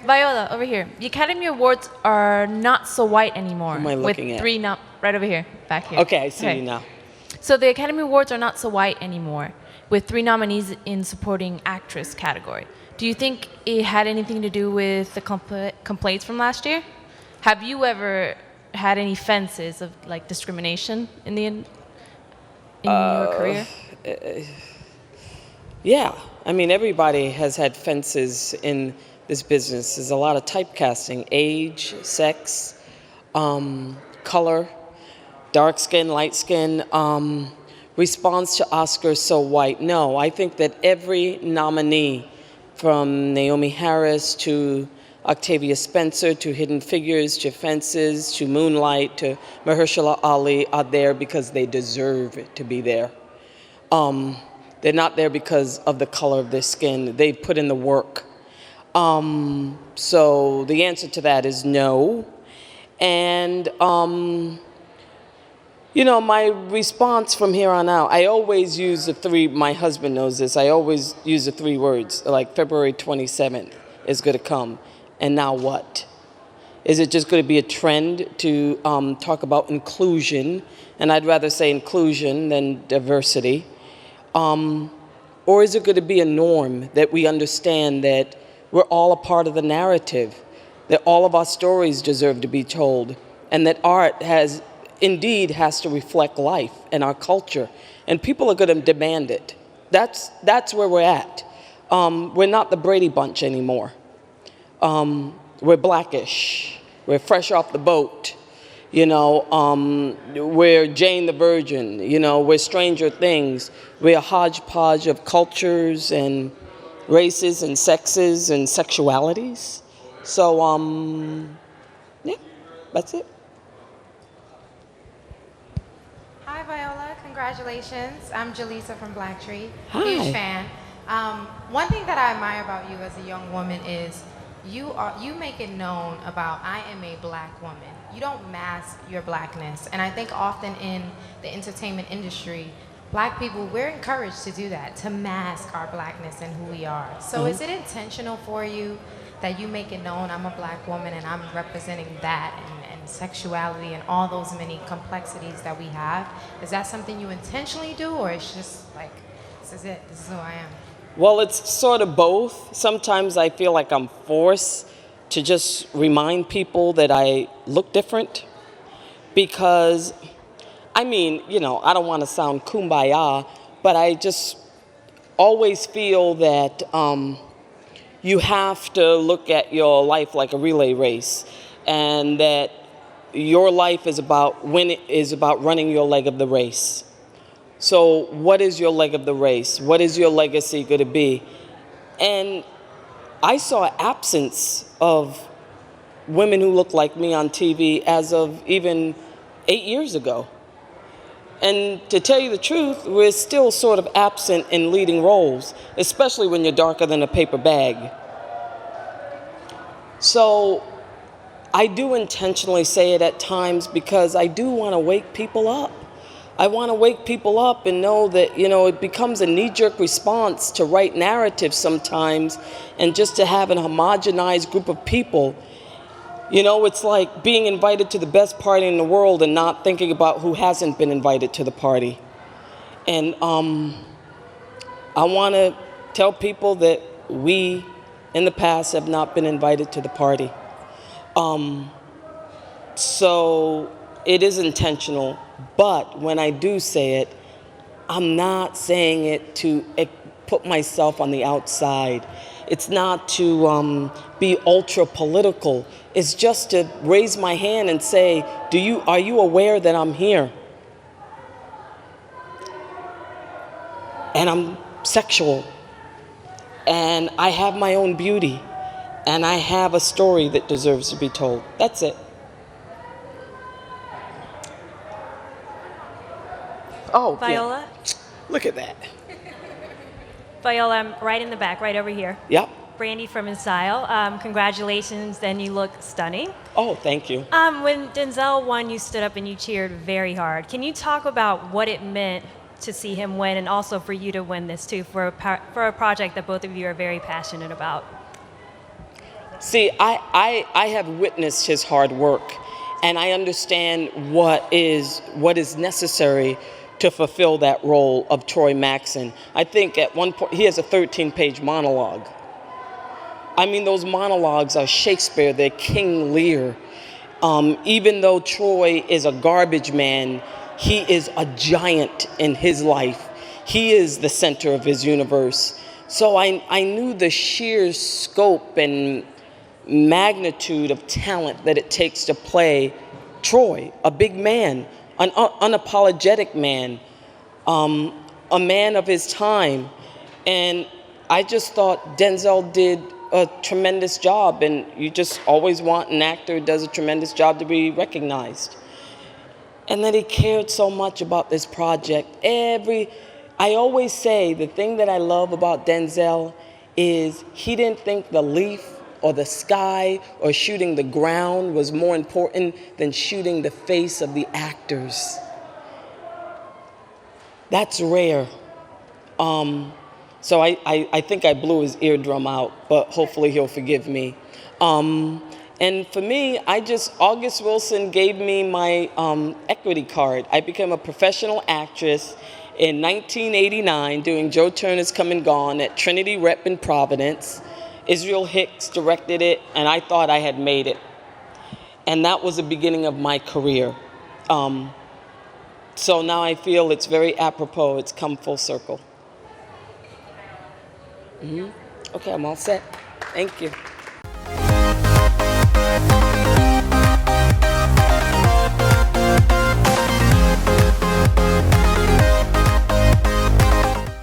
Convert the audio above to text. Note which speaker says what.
Speaker 1: Viola, over here. The Academy Awards are not so white anymore.
Speaker 2: Who am I looking
Speaker 1: with
Speaker 2: at?
Speaker 1: three right over here, back here.
Speaker 2: Okay, I see you now.
Speaker 1: So the Academy Awards are not so white anymore, with 3 nominees in supporting actress category. Do you think it had anything to do with the complaints from last year? Have you ever had any offenses of like discrimination in your career?
Speaker 2: Yeah, I mean, everybody has had fences in this business. There's a lot of typecasting, age, sex, color, dark skin, light skin. Response to Oscars so white. No, I think that every nominee, from Naomi Harris to Octavia Spencer to Hidden Figures to Fences to Moonlight to Mahershala Ali, are there because they deserve to be there. They're not there because of the color of their skin. They've put in the work. So the answer to that is no. And, you know, my response from here on out, I always use my husband knows this, I always use the 3 words, like February 27th is going to come. And now what? Is it just going to be a trend to talk about inclusion? And I'd rather say inclusion than diversity. Or is it going to be a norm that we understand that we're all a part of the narrative, that all of our stories deserve to be told, and that art indeed has to reflect life and our culture, and people are going to demand it. That's where we're at. We're not the Brady Bunch anymore. We're Blackish. We're fresh off the boat. You know, we're Jane the Virgin. You know, we're Stranger Things. We're a hodgepodge of cultures and races and sexes and sexualities. So, yeah, that's it.
Speaker 3: Hi, Viola. Congratulations. I'm Jaleesa from Black Tree.
Speaker 2: Hi.
Speaker 3: Huge fan. One thing that I admire about you as a young woman is you make it known about I am a black woman. You don't mask your blackness. And I think often in the entertainment industry, black people, we're encouraged to do that, to mask our blackness and who we are. So is it intentional for you that you make it known I'm a black woman and I'm representing that and sexuality and all those many complexities that we have? Is that something you intentionally do, or it's just like, this is it, this is who I am?
Speaker 2: Well, it's sort of both. Sometimes I feel like I'm forced to just remind people that I look different because, I mean, you know, I don't want to sound kumbaya, but I just always feel that you have to look at your life like a relay race, and that your life is about running your leg of the race. So what is your leg of the race? What is your legacy going to be? And I saw an absence of women who look like me on TV as of even 8 years ago. And to tell you the truth, we're still sort of absent in leading roles, especially when you're darker than a paper bag. So I do intentionally say it at times because I do want to wake people up. I want to wake people up and know that, you know, it becomes a knee-jerk response to write narratives sometimes, and just to have an homogenized group of people. You know, it's like being invited to the best party in the world and not thinking about who hasn't been invited to the party. And I want to tell people that we, in the past, have not been invited to the party. So it is intentional, but when I do say it, I'm not saying it to put myself on the outside. It's not to be ultra political. It's just to raise my hand and say, are you aware that I'm here? And I'm sexual, and I have my own beauty, and I have a story that deserves to be told. That's it. Oh,
Speaker 4: Viola?
Speaker 2: Yeah. Look at that.
Speaker 4: Viola, I'm right in the back, right over here.
Speaker 2: Yep.
Speaker 4: Brandy from In Style. Congratulations, and you look stunning.
Speaker 2: Oh, thank you.
Speaker 4: When Denzel won, you stood up and you cheered very hard. Can you talk about what it meant to see him win, and also for you to win this too, for a project that both of you are very passionate about?
Speaker 2: See, I have witnessed his hard work, and I understand what is necessary to fulfill that role of Troy Maxon. I think at one point he has a 13-page monologue. I mean, those monologues are Shakespeare, they're King Lear. Even though Troy is a garbage man, he is a giant in his life. He is the center of his universe. So I knew the sheer scope and magnitude of talent that it takes to play Troy, a big man, an unapologetic man, a man of his time. And I just thought Denzel did a tremendous job, and you just always want an actor who does a tremendous job to be recognized. And that he cared so much about this project. I always say the thing that I love about Denzel is he didn't think the leaf or the sky or shooting the ground was more important than shooting the face of the actors. That's rare. So I think I blew his eardrum out, but hopefully he'll forgive me. And for me, August Wilson gave me my equity card. I became a professional actress in 1989 doing Joe Turner's Come and Gone at Trinity Rep in Providence. Israel Hicks directed it, and I thought I had made it. And that was the beginning of my career. So now I feel it's very apropos. It's come full circle. Okay, I'm all set. Thank you.